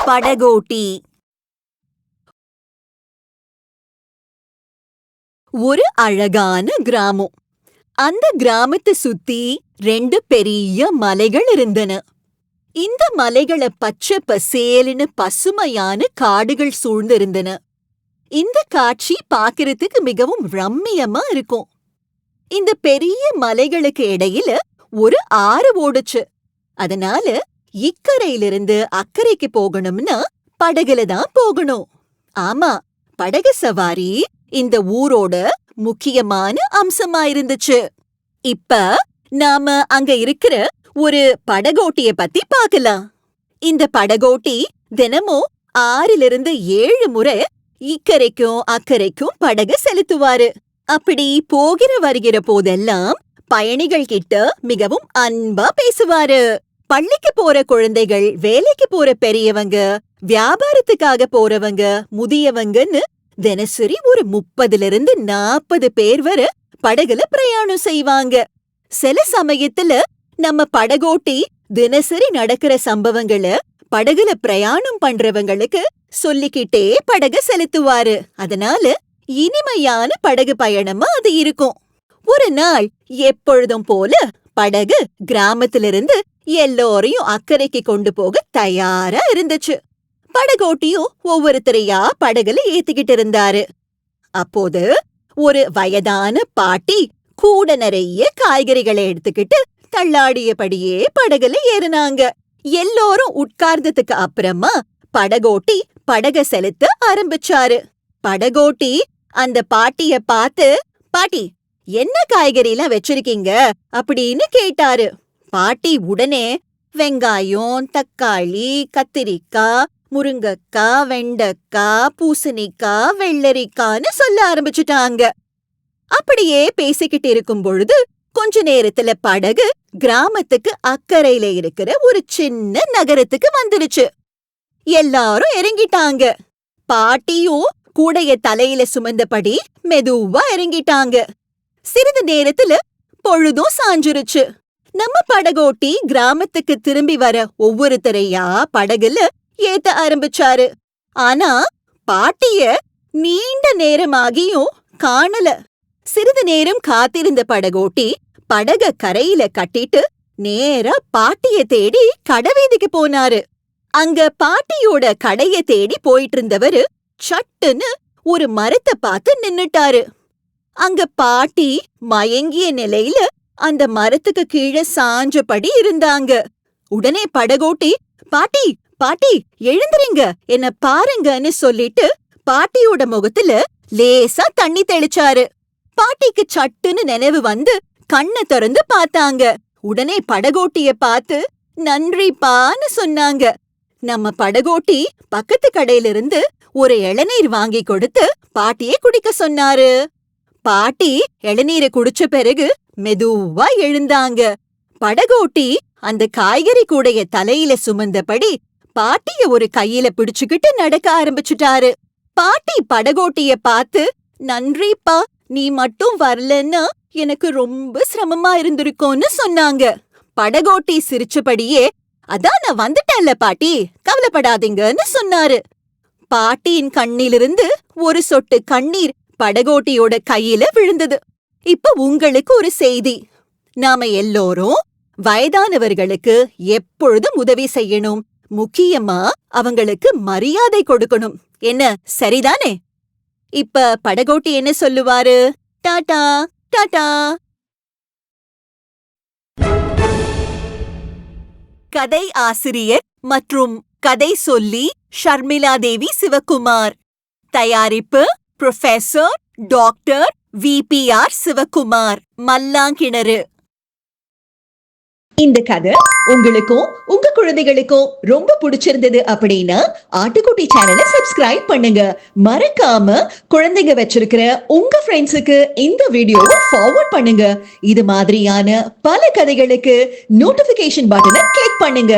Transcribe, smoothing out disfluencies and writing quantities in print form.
படகோட்டி. ஒரு அழகான கிராமம். அந்த கிராமத்தை சுத்தி 2 பெரிய மலைகள் இருந்தன. இந்த மலைகளை பச்சை பசேலுன்னு பசுமையான காடுகள் சூழ்ந்திருந்தன. இந்த காட்சி பார்க்கறதுக்கு மிகவும் ரம்மியமா இருக்கும். இந்த பெரிய மலைகளுக்கு இடையில ஒரு ஆறு ஓடுச்சு. அதனால இக்கரையிலிருந்து அக்கறைக்கு போகணும்னா படகுல தான் போகணும். ஆமா, படகு சவாரி இந்த ஊரோட முக்கியமான அம்சமா இருந்துச்சு. இப்ப நாம அங்க இருக்கிற ஒரு படகோட்டிய பத்தி பார்க்கலாம். இந்த படகோட்டி தினமும் 6-7 முறை இக்கரைக்கும் அக்கறைக்கும் படகு செலுத்துவாரு. அப்படி போகிற வருகிற போதெல்லாம் பயணிகள் கிட்ட மிகவும் அன்பா பேசுவாரு. பள்ளிக்கு போற குழந்தைகள், வேலைக்கு போற பெரியவங்க, வியாபாரத்துக்காக போறவங்க, முதியவங்கன்னு தினசரி ஒரு 30-40 பேர் வரை படகுல பிரயாணம் செய்வாங்க. சில சமயத்துல நம்ம படகோட்டி தினசரி நடக்கிற சம்பவங்களை படகுல பிரயாணம் பண்றவங்களுக்கு சொல்லிக்கிட்டே படகு செலுத்துவாரு. அதனால இனிமையான படகு பயணமா அது இருக்கும். ஒரு நாள் எப்பொழுதும் போல படகு கிராமத்திலிருந்து எல்லோரையும் அக்கறைக்கு கொண்டு போக தயாரா இருந்துச்சு. படகோட்டியும் ஒவ்வொருத்தரையா படகுல ஏத்திக்கிட்டு இருந்தாரு. அப்போது ஒரு வயதான பாட்டி கூட நிறைய காய்கறிகளை எடுத்துக்கிட்டு தள்ளாடியபடியே படகுல ஏறினாங்க. எல்லோரும் உட்கார்ந்ததுக்கு அப்புறமா படகோட்டி படக செலுத்த ஆரம்பிச்சாரு. படகோட்டி அந்த பாட்டிய பார்த்து, பாட்டி, என்ன காய்கறி எல்லாம் வச்சிருக்கீங்க அப்படின்னு கேட்டாரு. பாட்டி உடனே வெங்காயம், தக்காளி, கத்திரிக்காய், முருங்கக்காய், வெண்டைக்காய், பூசணிக்காய், வெள்ளரிக்கான்னு சொல்ல ஆரம்பிச்சுட்டாங்க. அப்படியே பேசிக்கிட்டு இருக்கும் பொழுது கொஞ்ச நேரத்துல படகு கிராமத்துக்கு அக்கறையில இருக்கிற ஒரு சின்ன நகரத்துக்கு வந்துருச்சு. எல்லாரும் இறங்கிட்டாங்க. பாட்டியும் கூடைய தலையில சுமந்தபடி மெதுவா இறங்கிட்டாங்க. சிறிது நேரத்துல பொழுதும் சாஞ்சிருச்சு. நம்ம படகோட்டி கிராமத்துக்கு திரும்பி வர ஒவ்வொருத்தரையா படகுல ஏத்த ஆரம்பிச்சாரு. ஆனா பாட்டிய நீண்ட நேரமாகியும் காணல. சிறிது நேரம் காத்திருந்த படகோட்டி படக கரையில கட்டிட்டு நேரா பாட்டிய தேடி கடைவீதிக்கு போனாரு. அங்க பாட்டியோட கடைய தேடி போயிட்டு இருந்தவரு சட்டுன்னு ஒரு மரத்தை பார்த்து நின்னுட்டாரு. அங்க பாட்டி மயங்கிய நிலையில அந்த மரத்துக்கு கீழே சாஞ்சபடி இருந்தாங்க. உடனே படகோட்டி, பாட்டி, பாட்டி, எழுந்துறீங்க, என்ன பாருங்கன்னு சொல்லிட்டு பாட்டியோட முகத்துல லேசா தண்ணி தெளிச்சாரு. பாட்டிக்கு சட்டுன்னு நினைவு வந்து கண்ணை திறந்து பார்த்தாங்க. உடனே படகோட்டிய பார்த்து நன்றிப்பான்னு சொன்னாங்க. நம்ம படகோட்டி பக்கத்து கடையிலிருந்து ஒரு இளநீர் வாங்கி கொடுத்து பாட்டியை குடிக்க சொன்னாரு. பாட்டி இளநீரை குடிச்ச பிறகு மெதுவா எழுந்தாங்க. படகோட்டி அந்த காய்கறி கூடைய தலையில சுமந்தபடி பாட்டிய ஒரு கையில பிடிச்சுக்கிட்டு நடக்க ஆரம்பிச்சுட்டாரு. பாட்டி படகோட்டிய பார்த்து, நன்றிப்பா, நீ மட்டும் வரலன்னா எனக்கு ரொம்ப சிரமமா இருந்திருக்கும்னு சொன்னாங்க. படகோட்டி சிரிச்சபடியே, அதான் நான் வந்துட்டேன்ல பாட்டி, கவலைப்படாதீங்கன்னு சொன்னாரு. பாட்டியின் கண்ணிலிருந்து ஒரு சொட்டு கண்ணீர் படகோட்டியோட கையில விழுந்தது. இப்ப உங்களுக்கு ஒரு செய்தி. நாம எல்லோரும் வயதானவர்களுக்கு எப்பொழுதும் உதவி செய்யணும். முக்கியமா அவங்களுக்கு மரியாதை கொடுக்கணும். என்ன, சரிதானே? இப்ப படகோட்டி என்ன சொல்லுவாரு? டாடா டாடா. கதை ஆசிரியர் மற்றும் கதை சொல்லி ஷர்மிளா தேவி சிவகுமார். தயாரிப்பு professor doctor VPR Sivakumar, Mallankinaru. இந்த கதை உங்களுக்கும் உங்க குழந்தைகளுக்கும் ரொம்ப பிடிச்சிருந்தது அப்படின்னா ஆட்டுக்குட்டி சேனலை சப்ஸ்கிரைப் பண்ணுங்க. மறக்காம குழந்தைங்க வச்சிருக்கிற உங்க ஃப்ரெண்ட்ஸுக்கு இந்த வீடியோவை ஃபார்வர்ட் பண்ணுங்க. இது மாதிரியான பல கதைகளுக்கு நோட்டிபிகேஷன் பட்டனை கிளிக் பண்ணுங்க.